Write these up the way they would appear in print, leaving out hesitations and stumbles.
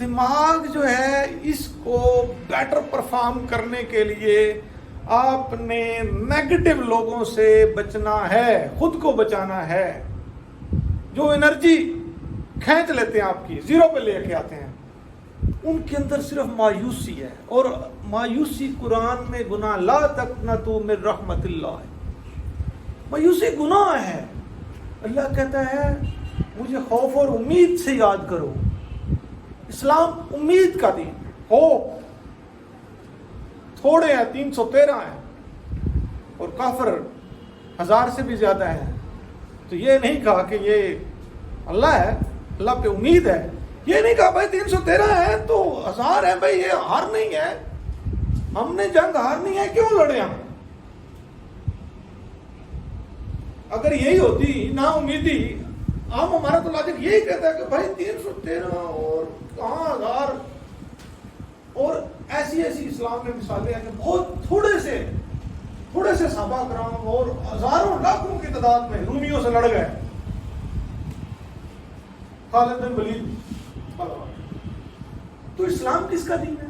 دماغ جو ہے اس کو بیٹر پرفارم کرنے کے لیے آپ نے نیگیٹو لوگوں سے بچنا ہے، خود کو بچانا ہے، جو انرجی کھینچ لیتے ہیں آپ کی، زیرو پہ لے کے آتے ہیں، ان کے اندر صرف مایوسی ہے. اور مایوسی قرآن میں گناہ، لا تقنطوا من رحمت اللہ، مایوسی گناہ ہے. اللہ کہتا ہے مجھے خوف اور امید سے یاد کرو. اسلام امید کا دین، ہوپ. تھوڑے ہیں 313 ہیں اور کافر 1000 سے بھی زیادہ ہیں. تو یہ نہیں کہا کہ یہ اللہ ہے، اللہ پہ امید ہے. یہ نہیں کہا بھائی 313 ہے تو 1000 ہے، بھائی یہ ہار نہیں ہے، ہم نے جنگ ہارنی ہے، کیوں لڑے ہم؟ اگر یہی ہوتی نا امیدی، ہمارا تو لاجک یہی کہتا ہے کہ بھائی 313 اور کہاں 1000. اور ایسی اسلام میں مثالیں ہیں کہ بہت تھوڑے سے صحابہ کرام اور ہزاروں لاکھوں کی تعداد میں رومیوں سے لڑ گئے. خالد بن ولید. تو اسلام کس کا دین ہے؟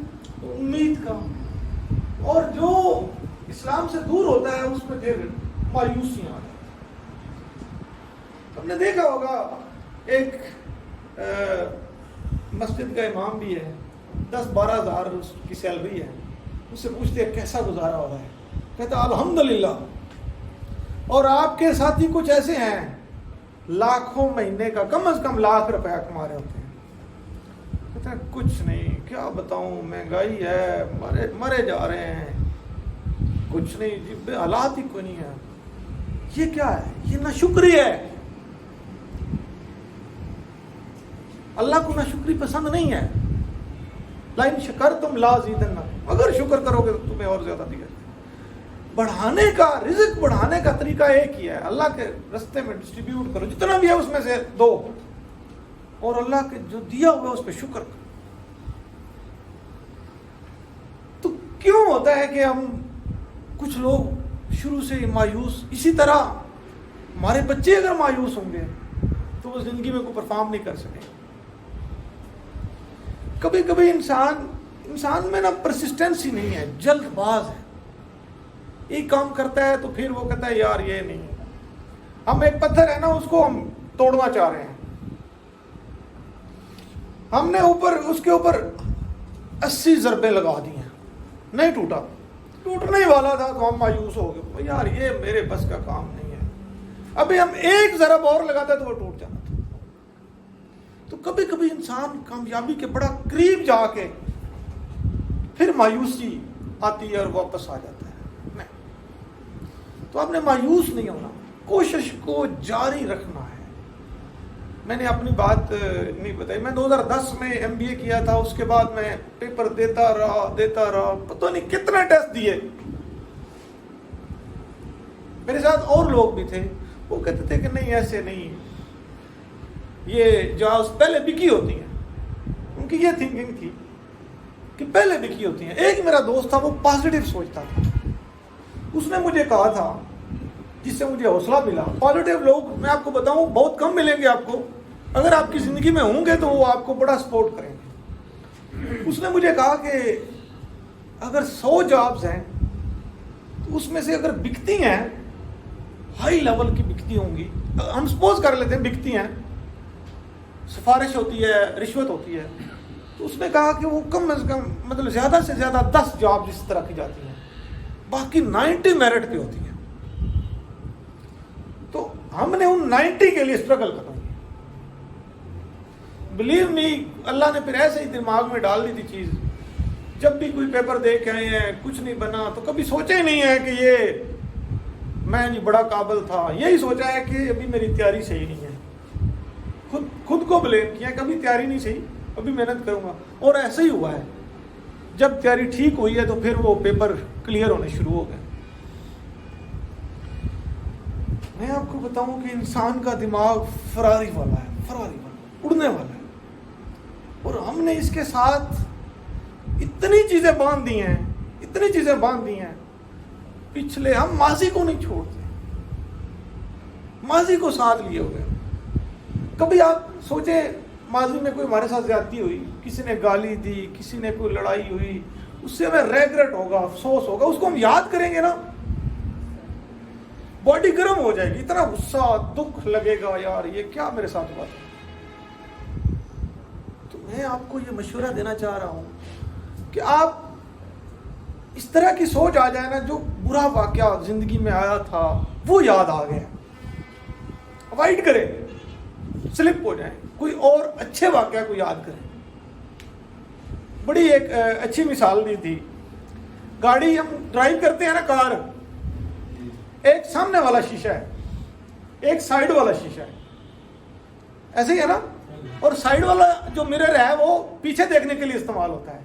امید کا. اور جو اسلام سے دور ہوتا ہے اس میں پھر مایوسیاں آ جاتی. ہم نے دیکھا ہوگا ایک مسجد کا امام بھی ہے، 10-12 ہزار اس کی سیلری ہے. اس سے پوچھتے ہیں کیسا گزارا ہو رہا ہے؟ کہتا الحمدللہ. اور آپ کے ساتھی کچھ ایسے ہیں لاکھوں مہینے کا، کم از کم لاکھ روپیہ کما رہے ہوتے ہیں. کہتا ہے کچھ نہیں، کیا بتاؤں، مہنگائی ہے، مرے جا رہے ہیں، کچھ نہیں جی، حالات ہی کوئی نہیں ہے. یہ کیا ہے؟ یہ ناشکری ہے. اللہ کو ناشکری پسند نہیں ہے. لئن شکرتم لازیدنکم، اگر شکر کرو گے تو تمہیں اور زیادہ دیا جائے. بڑھانے کا، رزق بڑھانے کا طریقہ ایک ہی ہے، اللہ کے رستے میں ڈسٹریبیوٹ کرو، جتنا بھی ہے اس میں سے دو، اور اللہ کے جو دیا ہوا ہے اس پہ شکر کرو. تو کیوں ہوتا ہے کہ ہم کچھ لوگ شروع سے مایوس، اسی طرح ہمارے بچے اگر مایوس ہوں گے تو وہ زندگی میں کوئی پرفارم نہیں کر سکیں. کبھی کبھی انسان میں نا پرسسٹنسی نہیں ہے، جلد باز ہے. ایک کام کرتا ہے تو پھر وہ کہتا ہے یار یہ نہیں. ہم ایک پتھر ہے نا، اس کو ہم توڑنا چاہ رہے ہیں، ہم نے اس کے اوپر 80 ضربیں لگا دی ہیں، نہیں ٹوٹا، ٹوٹنے ہی والا تھا تو ہم مایوس ہو گئے، یار یہ میرے بس کا کام نہیں ہے. ابھی ہم ایک ضرب اور لگاتے تو وہ ٹوٹ جاتا تھا. تو کبھی کبھی انسان کامیابی کے بڑا قریب جا کے پھر مایوسی آتی ہے اور واپس آ جاتا ہے. نہیں، تو آپ نے مایوس نہیں ہونا، کوشش کو جاری رکھنا ہے. میں نے اپنی بات نہیں بتائی، میں 2010 میں MBA کیا تھا. اس کے بعد میں پیپر دیتا رہا، پتہ نہیں کتنے ٹیسٹ دیے. میرے ساتھ اور لوگ بھی تھے، وہ کہتے تھے کہ نہیں ایسے نہیں، یہ جابس پہلے بکی ہوتی ہیں. ان کی یہ تھنکنگ تھی کہ پہلے بکی ہوتی ہیں. ایک میرا دوست تھا، وہ پازیٹیو سوچتا تھا. اس نے مجھے کہا تھا، جس سے مجھے حوصلہ ملا. پازیٹیو لوگ میں آپ کو بتاؤں بہت کم ملیں گے آپ کو، اگر آپ کی زندگی میں ہوں گے تو وہ آپ کو بڑا سپورٹ کریں گے. اس نے مجھے کہا کہ اگر 100 جابز ہیں تو اس میں سے اگر بکتی ہیں، ہائی لیول کی بکتی ہوں گی، ہم سپوز کر لیتے ہیں بکتی ہیں، سفارش ہوتی ہے، رشوت ہوتی ہے، تو اس نے کہا کہ وہ کم از کم مطلب زیادہ سے زیادہ 10 جاب اس طرح کی جاتی ہیں، باقی 90 میرٹ پہ ہوتی ہیں. تو ہم نے ان 90 کے لیے اسٹرگل کرنا. بلیو می، اللہ نے پھر ایسے ہی دماغ میں ڈال دی تھی چیز. جب بھی کوئی پیپر دے کے آئے ہیں کچھ نہیں بنا تو کبھی سوچا ہی نہیں ہے کہ یہ میں نہیں بڑا قابل تھا. یہی سوچا ہے کہ ابھی میری تیاری صحیح نہیں ہے. خود کو بلیم کیا، کبھی تیاری نہیں صحیح، ابھی محنت کروں گا. اور ایسا ہی ہوا ہے، جب تیاری ٹھیک ہوئی ہے تو پھر وہ پیپر کلیئر ہونے شروع ہو گئے. میں آپ کو بتاؤں کہ انسان کا دماغ فراری والا ہے، اڑنے والا ہے. اور ہم نے اس کے ساتھ اتنی چیزیں باندھ دی ہیں پچھلے، ہم ماضی کو نہیں چھوڑتے، ماضی کو ساتھ لیے ہوئے. کبھی آپ سوچیں ماضی میں کوئی ہمارے ساتھ زیادتی ہوئی، کسی نے گالی دی، کسی نے کوئی لڑائی ہوئی، اس سے ہمیں ریگریٹ ہوگا، افسوس ہوگا، اس کو ہم یاد کریں گے نا، باڈی گرم ہو جائے گی، اتنا غصہ دکھ لگے گا، یار یہ کیا میرے ساتھ ہوا تھا۔ تو میں آپ کو یہ مشورہ دینا چاہ رہا ہوں کہ آپ اس طرح کی سوچ آ جائے نا، جو برا واقعہ زندگی میں آیا تھا وہ یاد آ گیا، اوائڈ کریں، سلپ ہو جائیں، کوئی اور اچھے واقعہ کو یاد کریں۔ بڑی ایک اچھی مثال دی تھی، گاڑی ہم ڈرائیو کرتے ہیں نا، کار، ایک سامنے والا شیشہ ہے، ایک سائیڈ والا شیشہ ہے، ایسے ہی ہے نا، اور سائیڈ والا جو مرر ہے وہ پیچھے دیکھنے کے لیے استعمال ہوتا ہے،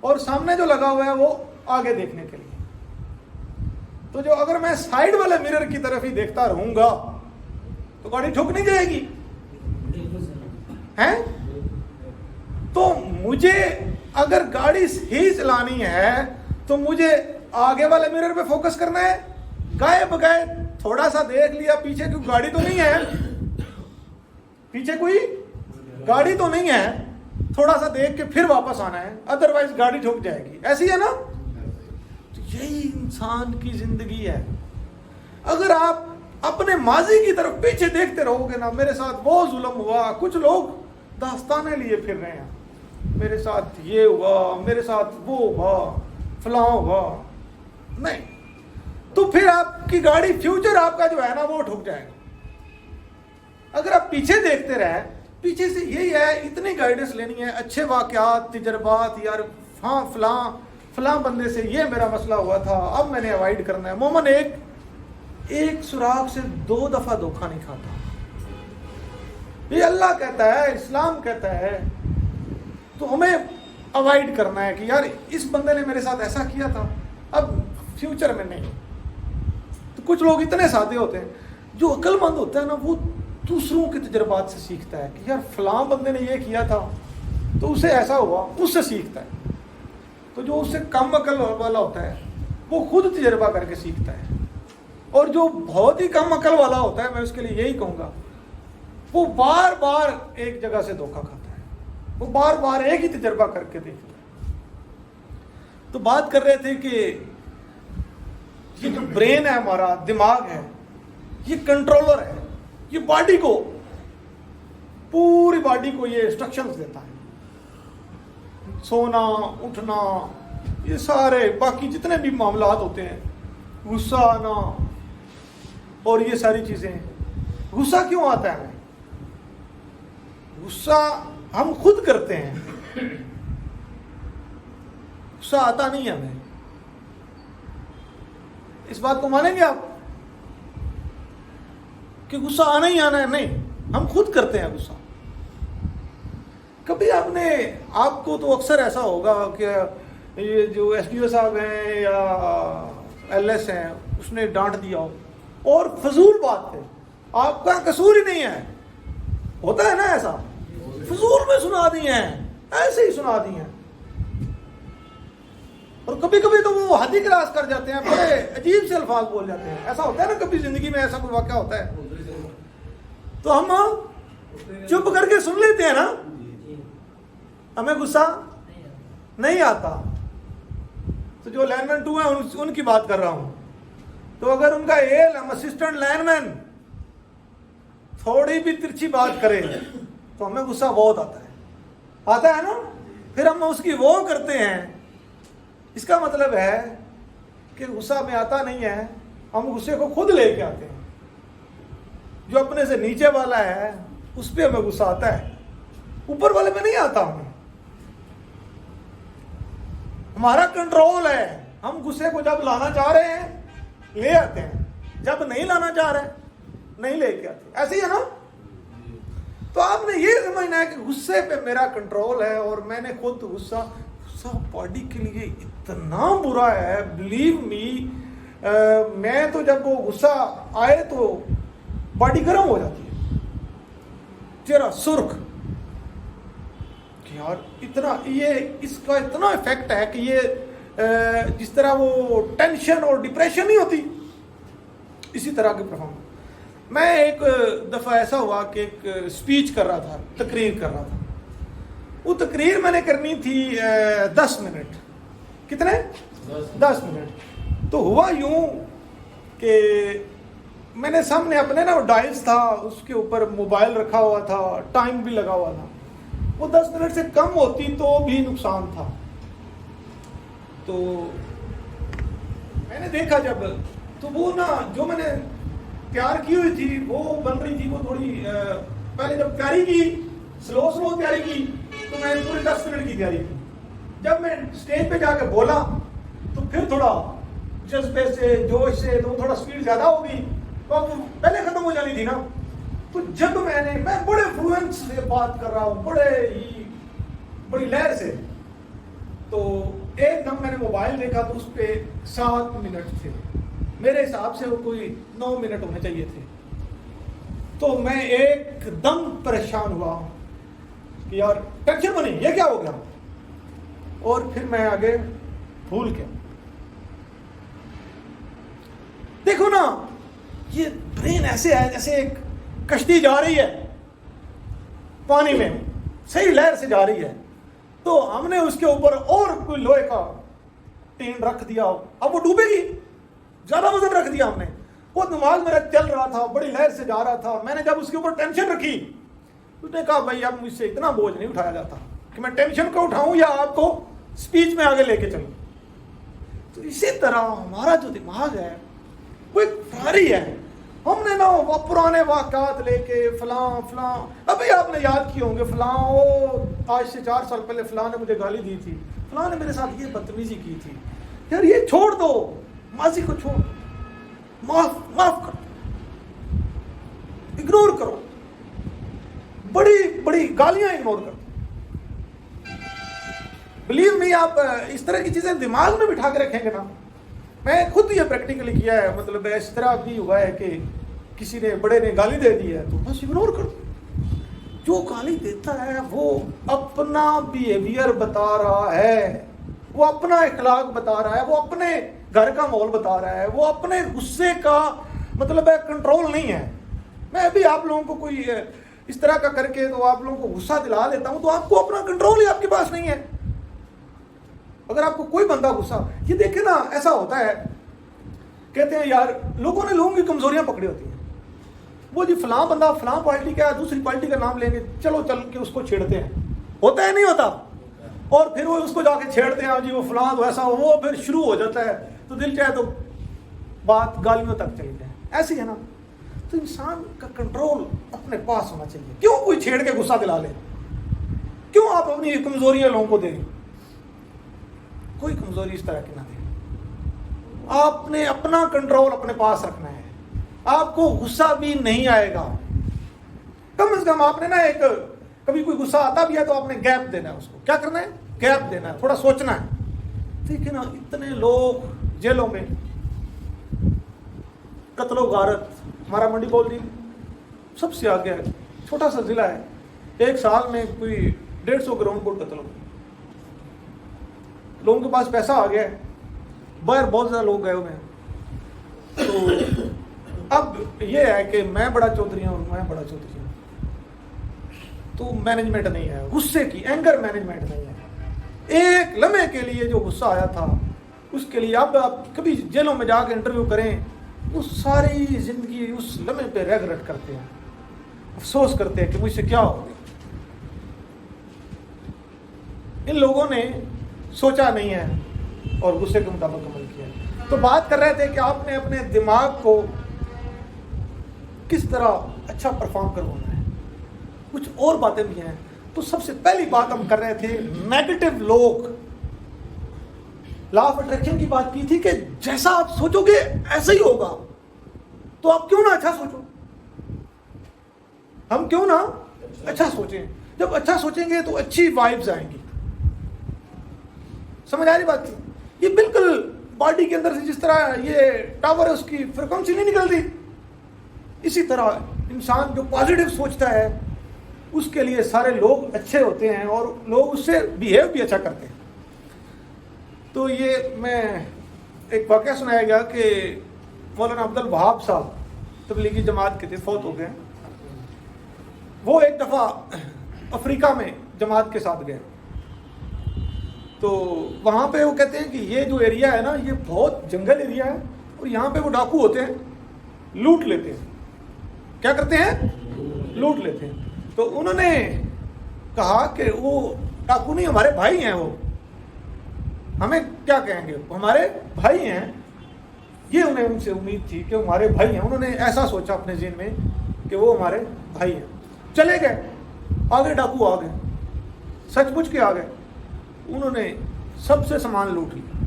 اور سامنے جو لگا ہوا ہے وہ آگے دیکھنے کے لیے۔ تو جو اگر میں سائیڈ والے مرر کی طرف ہی دیکھتا رہوں گا تو گاڑی ٹھک نہیں جائے گی ہیں؟ تو مجھے اگر گاڑی ہی چلانی ہے تو مجھے آگے والے مرر پہ فوکس کرنا ہے، گائے بگائے تھوڑا سا دیکھ لیا پیچھے کوئی گاڑی تو نہیں ہے، پیچھے کوئی گاڑی تو نہیں ہے، تھوڑا سا دیکھ کے پھر واپس آنا ہے، ادروائز گاڑی ٹھک جائے گی، ایسی ہے نا۔ تو یہی انسان کی زندگی ہے۔ اگر آپ اپنے ماضی کی طرف پیچھے دیکھتے رہو گے نا، میرے ساتھ وہ ظلم ہوا، کچھ لوگ داستانیں لیے پھر رہے ہیں، میرے ساتھ یہ ہوا، میرے ساتھ وہ ہوا، فلاں ہوا، نہیں، تو پھر آپ کی گاڑی، فیوچر آپ کا جو ہے نا وہ ٹھک جائے گا۔ اگر آپ پیچھے دیکھتے رہے، پیچھے سے یہی ہے، اتنی گائیڈنس لینی ہے، اچھے واقعات، تجربات، یار ہاں فلاں بندے سے یہ میرا مسئلہ ہوا تھا، اب میں نے اوائڈ کرنا ہے۔ مومن ایک سراغ سے 2 دفعہ دھوکہ نہیں کھاتا، یہ اللہ کہتا ہے، اسلام کہتا ہے، تو ہمیں اوائڈ کرنا ہے کہ یار اس بندے نے میرے ساتھ ایسا کیا تھا، اب فیوچر میں نہیں۔ تو کچھ لوگ اتنے سادے ہوتے ہیں، جو عقل مند ہوتا ہے نا وہ دوسروں کے تجربات سے سیکھتا ہے کہ یار فلاں بندے نے یہ کیا تھا تو اسے ایسا ہوا، اس سے سیکھتا ہے۔ تو جو اس سے کم عقل والا ہوتا ہے وہ خود تجربہ کر کے سیکھتا ہے، اور جو بہت ہی کم عقل والا ہوتا ہے، میں اس کے لیے یہی کہوں گا، وہ بار بار ایک جگہ سے دھوکہ کھاتا ہے، وہ بار بار ایک ہی تجربہ کر کے دیکھتا ہے۔ تو بات کر رہے تھے کہ یہ جو برین ہے، ہمارا دماغ ہے، یہ کنٹرولر ہے، یہ باڈی کو، پوری باڈی کو یہ انسٹرکشنز دیتا ہے، سونا، اٹھنا، یہ سارے باقی جتنے بھی معاملات ہوتے ہیں، غصہ آنا اور یہ ساری چیزیں۔ غصہ کیوں آتا ہے ہمیں؟ غصہ ہم خود کرتے ہیں، غصہ آتا نہیں ہے ہمیں، اس بات کو مانیں گے آپ کہ غصہ آنا ہی آنا ہے؟ نہیں، ہم خود کرتے ہیں غصہ۔ کبھی آپ کو تو اکثر ایسا ہوگا کہ یہ جو ایس ڈی او صاحب ہیں یا ایل ایس ہیں، اس نے ڈانٹ دیا ہو اور فضول بات ہے، آپ کا قصور ہی نہیں ہے، ہوتا ہے نا ایسا، فضول میں سنا دی ہیں، ایسے ہی سنا دی ہیں، اور کبھی کبھی تو وہ حد ہی کراس کر جاتے ہیں، بڑے عجیب سے الفاظ بول جاتے ہیں۔ ایسا ہوتا ہے نا، کبھی زندگی میں ایسا کوئی واقعہ ہوتا ہے تو ہم چپ کر کے سن لیتے ہیں نا، ہمیں غصہ نہیں آتا۔ تو جو لائن مین 2 ہیں ان کی بات کر رہا ہوں، تو اگر ان کا اسسٹنٹ لائن مین تھوڑی بھی ترچھی بات کرے تو ہمیں غصہ بہت آتا ہے نا، پھر ہم اس کی وہ کرتے ہیں۔ اس کا مطلب ہے کہ غصہ میں آتا نہیں ہے، ہم غصے کو خود لے کے آتے ہیں۔ جو اپنے سے نیچے والا ہے اس پہ ہمیں غصہ آتا ہے، اوپر والے پہ نہیں آتا ہمیں۔ ہمارا کنٹرول ہے، ہم غصے کو جب لانا چاہ رہے ہیں لے آتے ہیں، جب نہیں لانا چاہ رہے نہیں لے کے آتے، ایسے ہی ہے نا۔ تو آپ نے یہ سمجھنا ہے کہ غصے پہ میرا کنٹرول ہے، اور میں نے خود غصہ باڈی کے لیے اتنا برا ہے، بلیو می، میں تو جب وہ غصہ آئے تو باڈی گرم ہو جاتی ہے، چہرہ سرخ، کہ یار اتنا، یہ اس کا اتنا افیکٹ ہے کہ یہ جس طرح وہ ٹینشن اور ڈپریشن نہیں ہوتی، اسی طرح کی پرفارمنس۔ میں ایک دفعہ ایسا ہوا کہ ایک اسپیچ کر رہا تھا، تقریر کر رہا تھا، وہ تقریر میں نے کرنی تھی 10 منٹ. کتنے؟ 10 منٹ. تو ہوا یوں کہ میں نے سامنے اپنے نا ڈائلز تھا, اس کے اوپر موبائل رکھا ہوا تھا, ٹائم بھی لگا ہوا تھا. وہ 10 منٹ سے کم ہوتی تو بھی نقصان تھا. تو میں نے دیکھا جب, تو وہ نا جو میں نے تیار کی ہوئی تھی وہ بن رہی تھی, وہ تھوڑی پہلے جب تیاری کی سلو تیاری کی تو میں نے پورے 10 منٹ کی تیاری کی. جب میں اسٹیج پہ جا کے بولا تو پھر تھوڑا جذبے سے جوش سے تو تھوڑا سپیڈ زیادہ ہوگی, تو اب پہلے ختم ہو جانی تھی نا. تو جب میں بڑے فلوئنس سے بات کر رہا ہوں, بڑی لہر سے, تو ایک دم میں نے موبائل دیکھا تو اس پہ 7 منٹ تھے. میرے حساب سے وہ کوئی 9 منٹ ہونے چاہیے تھے. تو میں ایک دم پریشان ہوا کہ یار ٹینشن بنی, یہ کیا ہو گیا. اور پھر میں آگے بھول گیا. دیکھو نا, یہ برین ایسے ہے جیسے ایک کشتی جا رہی ہے پانی میں, صحیح لہر سے جا رہی ہے, تو ہم نے اس کے اوپر اور کوئی لوہے کا ٹین رکھ دیا, اب وہ ڈوبے گی, زیادہ وزن رکھ دیا ہم نے. وہ دماغ میرا چل رہا تھا, بڑی لہر سے جا رہا تھا. میں نے جب اس کے اوپر ٹینشن رکھی, اس نے کہا بھائی اب مجھ سے اتنا بوجھ نہیں اٹھایا جاتا کہ میں ٹینشن کو اٹھاؤں یا آپ کو اسپیچ میں آگے لے کے چلوں. تو اسی طرح ہمارا جو دماغ ہے وہ ایک فراری ہے. ہم نے نا وہ پرانے واقعات لے کے فلاں ابھی آپ نے یاد کیے ہوں گے, فلاں وہ آج سے 4 سال پہلے فلاں نے مجھے گالی دی تھی, فلاں نے میرے ساتھ یہ بدتمیزی کی تھی. یار یہ چھوڑ دو, ماضی کو چھوڑ دو, معاف کر دو, اگنور کرو, بڑی گالیاں اگنور کر دو. بلیو می, آپ اس طرح کی چیزیں دماغ میں بٹھا کے رکھیں گے نا. میں خود یہ پریکٹیکلی کیا ہے, مطلب اس طرح بھی ہوا ہے کہ کسی نے بڑے نے گالی دے دی ہے تو بس اگنور کر دو. جو گالی دیتا ہے وہ اپنا بیہیویئر بتا رہا ہے, وہ اپنا اخلاق بتا رہا ہے, وہ اپنے گھر کا ماحول بتا رہا ہے, وہ اپنے غصے کا مطلب ہے کنٹرول نہیں ہے. میں ابھی آپ لوگوں کو کوئی اس طرح کا کر کے تو آپ لوگوں کو غصہ دلا دیتا ہوں, تو آپ کو اپنا کنٹرول ہی آپ کے پاس نہیں ہے. اگر آپ کو کوئی بندہ غصہ, یہ دیکھیں نا ایسا ہوتا ہے, کہتے ہیں یار لوگوں نے لوگوں کی کمزوریاں پکڑی ہوتی ہیں. وہ جی فلاں بندہ فلاں پارٹی کا, دوسری پارٹی کا نام لیں گے, چل کے اس کو چھیڑتے ہیں. ہوتا ہے نہیں ہوتا؟ اور پھر وہ اس کو جا کے چھیڑتے ہیں, جی وہ فلاں تو ایسا, وہ پھر شروع ہو جاتا ہے, تو دل چاہے تو بات گالیوں تک چلی جائے. ایسی ہے نا. تو انسان کا کنٹرول اپنے پاس ہونا چاہیے. کیوں کوئی چھیڑ کے غصہ دلا لے؟ کیوں آپ اپنی کمزوریاں لوگوں کو دیں؟ کوئی کمزوری اس طرح کی نہ دیں. آپ نے اپنا کنٹرول اپنے پاس رکھنا ہے. آپ کو غصہ بھی نہیں آئے گا. کم از کم آپ نے نا ایک, کبھی کوئی غصہ آتا بھی ہے تو آپ نے گیپ دینا ہے اس کو. کیا کرنا ہے؟ گیپ دینا ہے, تھوڑا سوچنا ہے. ٹھیک ہے نا. اتنے لوگ جیلوں میں, قتل و غارت, ہمارا منڈی بول سب سے آگے ہے, چھوٹا سا ضلع ہے, 1 سال میں کوئی 150 گراؤنڈ بوٹ قتل ہو گئے. لوگوں کے پاس پیسہ آ گیا ہے, باہر بہت زیادہ لوگ گئے ہوئے ہیں. تو اب یہ ہے کہ میں بڑا چودھری ہوں, تو مینجمنٹ نہیں ہے غصے کی, اینگر مینجمنٹ نہیں ہے. ایک لمحے کے لیے جو غصہ آیا تھا اس کے لیے اب آپ کبھی جیلوں میں جا کے انٹرویو کریں, وہ ساری زندگی اس لمحے پہ ریگریٹ کرتے ہیں, افسوس کرتے ہیں کہ مجھ سے کیا ہو گیا. ان لوگوں نے سوچا نہیں ہے اور غصے کے مطابق عمل کیا. تو بات کر رہے تھے کہ آپ نے اپنے دماغ کو کس طرح اچھا پرفارم کروانا ہے. کچھ اور باتیں بھی ہیں. تو سب سے پہلی بات ہم کر رہے تھے نیگیٹو لوگ, لا آف اٹریکشن کی بات کی تھی کہ جیسا آپ سوچو گے ایسا ہی ہوگا. تو آپ کیوں نہ اچھا سوچو, ہم کیوں نہ اچھا سوچیں. جب اچھا سوچیں گے تو اچھی وائبز آئیں گی. سمجھ آ رہی بات کی؟ یہ بالکل باڈی کے اندر سے جس طرح یہ ٹاور ہے اس کی فریکوینسی نہیں نکلتی, اسی طرح انسان جو پازیٹیو سوچتا ہے اس کے لیے سارے لوگ اچھے ہوتے ہیں اور لوگ اس سے بیہیو بھی اچھا کرتے ہیں. تو یہ میں ایک واقعہ سنایا گیا کہ مولانا عبد الوہاب صاحب تبلیغی جماعت کے تھے, فوت ہو گئے. وہ ایک دفعہ افریقہ میں جماعت کے ساتھ گئے تو وہاں پہ وہ کہتے ہیں کہ یہ جو ایریا ہے نا یہ بہت جنگل ایریا ہے اور یہاں پہ وہ ڈاکو ہوتے ہیں, لوٹ لیتے ہیں. کیا کرتے ہیں؟ لوٹ لیتے ہیں. تو انہوں نے کہا کہ وہ ڈاکو نہیں, ہمارے بھائی ہیں, وہ ہمیں کیا کہیں گے, ہمارے بھائی ہیں. یہ انہیں ان سے امید تھی کہ ہمارے بھائی ہیں. انہوں نے ایسا سوچا اپنے ذہن میں کہ وہ ہمارے بھائی ہیں. چلے گئے, آگے ڈاکو آ گئے, سچ مچ کے آ گئے. انہوں نے سب سے سامان لوٹ لیا.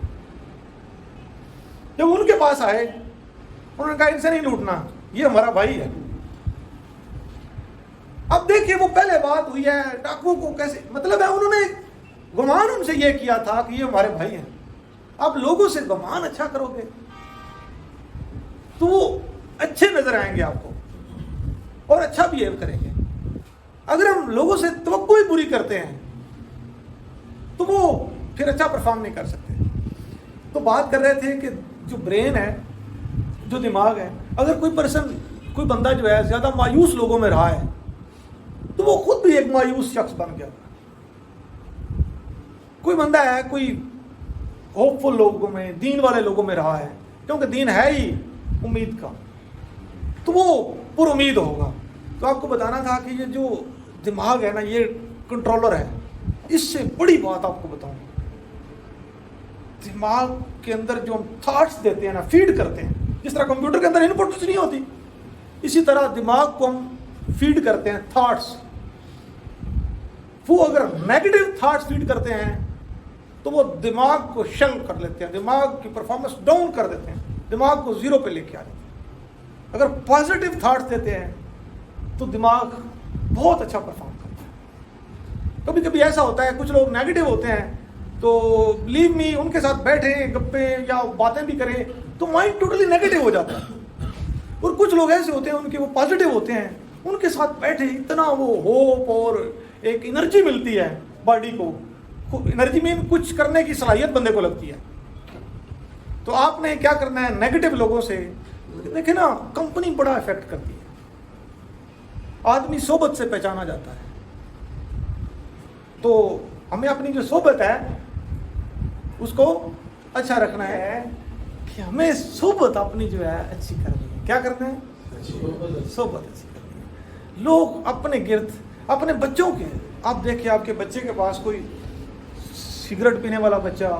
جب ان کے پاس آئے انہوں نے کہا ان سے نہیں لوٹنا, یہ ہمارا بھائی ہے. اب دیکھیے وہ پہلے بات ہوئی ہے, ڈاکو کو کیسے, مطلب ہے انہوں نے گمان ان سے یہ کیا تھا کہ یہ ہمارے بھائی ہیں. اب لوگوں سے گمان اچھا کرو گے تو وہ اچھے نظر آئیں گے آپ کو اور اچھا بہیو کریں گے. اگر ہم لوگوں سے توقع ہی پوری کرتے ہیں تو وہ پھر اچھا پرفارم نہیں کر سکتے. تو بات کر رہے تھے کہ جو برین ہے, جو دماغ ہے, اگر کوئی بندہ جو ہے زیادہ مایوس لوگوں میں رہا ہے تو وہ خود بھی ایک مایوس شخص بن گیا. کوئی بندہ ہے کوئی ہوپ فل لوگوں میں, دین والے لوگوں میں رہا ہے, کیونکہ دین ہے ہی امید کا, تو وہ پر امید ہوگا. تو آپ کو بتانا تھا کہ یہ جو دماغ ہے نا یہ کنٹرولر ہے. اس سے بڑی بات آپ کو بتاؤں, دماغ کے اندر جو ہم تھاٹس دیتے ہیں نا, فیڈ کرتے ہیں, جس طرح کمپیوٹر کے اندر ان پٹ نہیں ہوتی, اسی طرح دماغ کو ہم فیڈ کرتے ہیں تھاٹس. وہ اگر نیگیٹو تھاٹس فیڈ کرتے ہیں تو وہ دماغ کو شل کر لیتے ہیں, دماغ کی پرفارمنس ڈاؤن کر دیتے ہیں, دماغ کو زیرو پہ لے کے آ جاتے ہیں. اگر پازیٹیو تھاٹس دیتے ہیں تو دماغ بہت اچھا پرفارم کرتا ہے. کبھی کبھی ایسا ہوتا ہے کچھ لوگ نیگیٹو ہوتے ہیں تو بلیو می ان کے ساتھ بیٹھیں گپے یا باتیں بھی کریں تو مائنڈ ٹوٹلی نیگیٹو ہو جاتا ہے. اور کچھ لوگ ایسے ہوتے ہیں ان کے وہ پازیٹیو ہوتے ہیں, ان کے ساتھ بیٹھے اتنا وہ ہوپ اور ایک انرجی ملتی ہے باڈی کو. انرجی میں کچھ کرنے کی صلاحیت بندے کو لگتی ہے. تو آپ نے کیا کرنا ہے, نیگیٹو لوگوں سے دیکھیں نا, کمپنی بڑا افیکٹ کرتی ہے. آدمی صحبت سے پہچانا جاتا ہے. تو ہمیں اپنی جو صحبت ہے اس کو اچھا رکھنا ہے کہ ہمیں صحبت اپنی جو ہے اچھی کرنی ہے. کیا کرنا ہے؟ صحبت اچھی کرنی ہے. لوگ اپنے گرد, اپنے بچوں کے, آپ دیکھیں آپ کے بچے کے پاس کوئی سگریٹ پینے والا بچہ,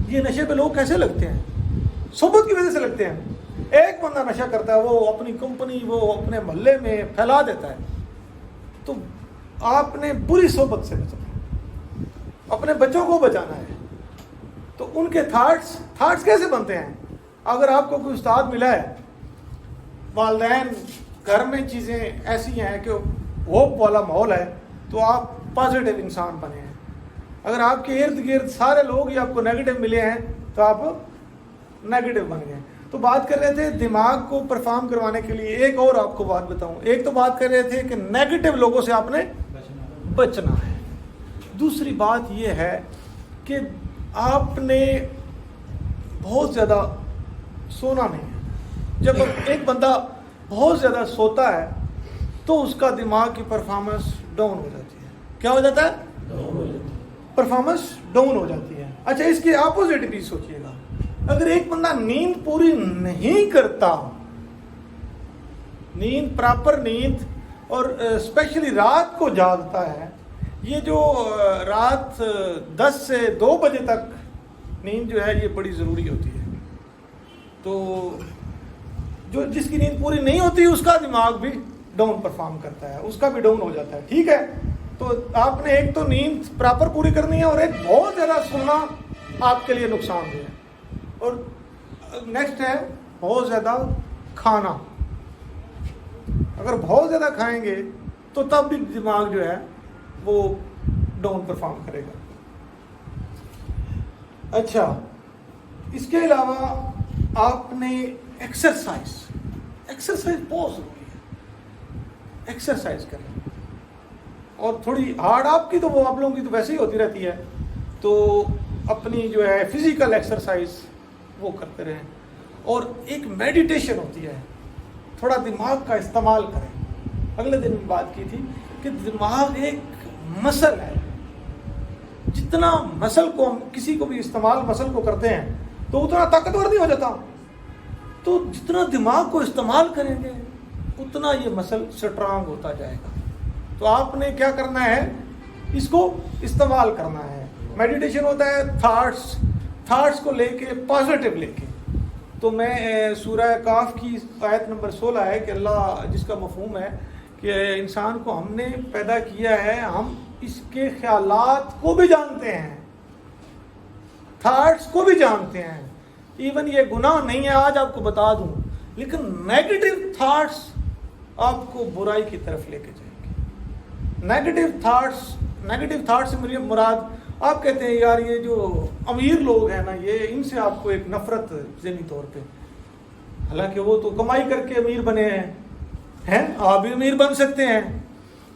یہ نشے پہ لوگ کیسے لگتے ہیں؟ صحبت کی وجہ سے لگتے ہیں. ایک بندہ نشہ کرتا ہے, وہ اپنی کمپنی, وہ اپنے محلے میں پھیلا دیتا ہے. تو آپ نے بری صحبت سے بچنا ہے, اپنے بچوں کو بچانا ہے. تو ان کے تھاٹس کیسے بنتے ہیں؟ اگر آپ کو کوئی استاد ملا ہے, والدین گھر میں چیزیں ایسی ہیں کہ ہوپ والا ماحول ہے, تو آپ پازیٹیو انسان بنے ہیں. اگر آپ کے ارد گرد سارے لوگ ہی آپ کو نیگیٹو ملے ہیں تو آپ نیگیٹو بن گئے. تو بات کر رہے تھے دماغ کو پرفارم کروانے کے لیے. ایک اور آپ کو بات بتاؤں, ایک تو بات کر رہے تھے کہ نیگیٹو لوگوں سے آپ نے بچنا ہے. دوسری بات یہ ہے کہ آپ نے بہت زیادہ سونا نہیں ہے. جب ایک بندہ بہت زیادہ سوتا ہے تو اس کا دماغ کی پرفارمنس ڈاؤن ہو جاتی ہے. کیا ہو جاتا ہے؟ پرفارمنس ڈاؤن ہو جاتی ہے. اچھا, اس کے اپوزٹ بھی سوچئے گا. اگر ایک بندہ نیند پوری نہیں کرتا, نیند پراپر نیند, اور اسپیشلی رات کو جاگتا ہے, یہ جو رات 10 سے 2 بجے تک نیند جو ہے یہ بڑی ضروری ہوتی ہے. تو جس کی نیند پوری نہیں ہوتی اس کا دماغ بھی ڈاؤن پرفارم کرتا ہے, اس کا بھی ڈاؤن ہو جاتا ہے. ٹھیک ہے, تو آپ نے ایک تو نیند پراپر پوری کرنی ہے, اور ایک بہت زیادہ سونا آپ کے لیے نقصان دہ ہے. اور نیکسٹ ہے بہت زیادہ کھانا. اگر بہت زیادہ کھائیں گے تو تب بھی دماغ جو ہے وہ ڈاؤن پرفارم کرے گا. اچھا, اس کے علاوہ آپ نے ایکسرسائز بہت ضروری ہے. ایکسرسائز کریں, اور تھوڑی ہارڈ آپ کی تو وہ آپ لوگوں کی تو ویسے ہی ہوتی رہتی ہے, تو اپنی جو ہے فزیکل ایکسرسائز وہ کرتے رہیں. اور ایک میڈیٹیشن ہوتی ہے, تھوڑا دماغ کا استعمال کریں. اگلے دن میں بات کی تھی کہ دماغ ایک مسل ہے, جتنا مسل کو ہم کسی کو بھی استعمال مسل کو کرتے ہیں تو اتنا طاقتور نہیں ہو جاتا. تو جتنا دماغ کو استعمال کریں گے اتنا یہ مسل سٹرانگ ہوتا جائے گا. تو آپ نے کیا کرنا ہے, اس کو استعمال کرنا ہے. میڈیٹیشن ہوتا ہے تھاٹس کو لے کے پازیٹیو لے کے. تو میں سورہ کاف کی آیت نمبر 16 ہے کہ اللہ جس کا مفہوم ہے کہ انسان کو ہم نے پیدا کیا ہے, ہم اس کے خیالات کو بھی جانتے ہیں, تھاٹس کو بھی جانتے ہیں. ایون یہ گناہ نہیں ہے, آج آپ کو بتا دوں, لیکن نیگیٹو تھاٹس آپ کو برائی کی طرف لے کے جائیں گے. نیگیٹو تھاٹس سے میری مراد, آپ کہتے ہیں یار یہ جو امیر لوگ ہیں نا, یہ ان سے آپ کو ایک نفرت ذہنی طور پہ, حالانکہ وہ تو کمائی کر کے امیر بنے ہیں, آپ بھی امیر بن سکتے ہیں.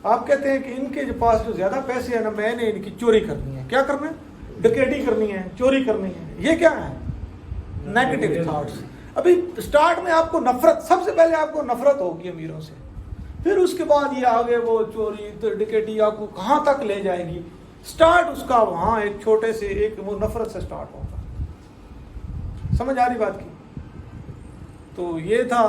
آپ کہتے ہیں کہ ان کے پاس جو زیادہ پیسے ہیں نا, میں نے ان کی چوری کرنی ہے. کیا کرنا ہے؟ ڈکیٹی کرنی ہے, چوری کرنی ہے. یہ کیا ہے؟ Negative thoughts. ابھی سٹارٹ میں آپ کو نفرت, سب سے پہلے آپ کو نفرت ہوگی امیروں سے, پھر اس کے بعد یہ آگے وہ چوری ڈکیٹی آپ کو کہاں تک لے جائے گی. سٹارٹ اس کا وہاں ایک چھوٹے سے ایک وہ نفرت سے سٹارٹ ہوتا. سمجھ آ رہی بات کی؟ تو یہ تھا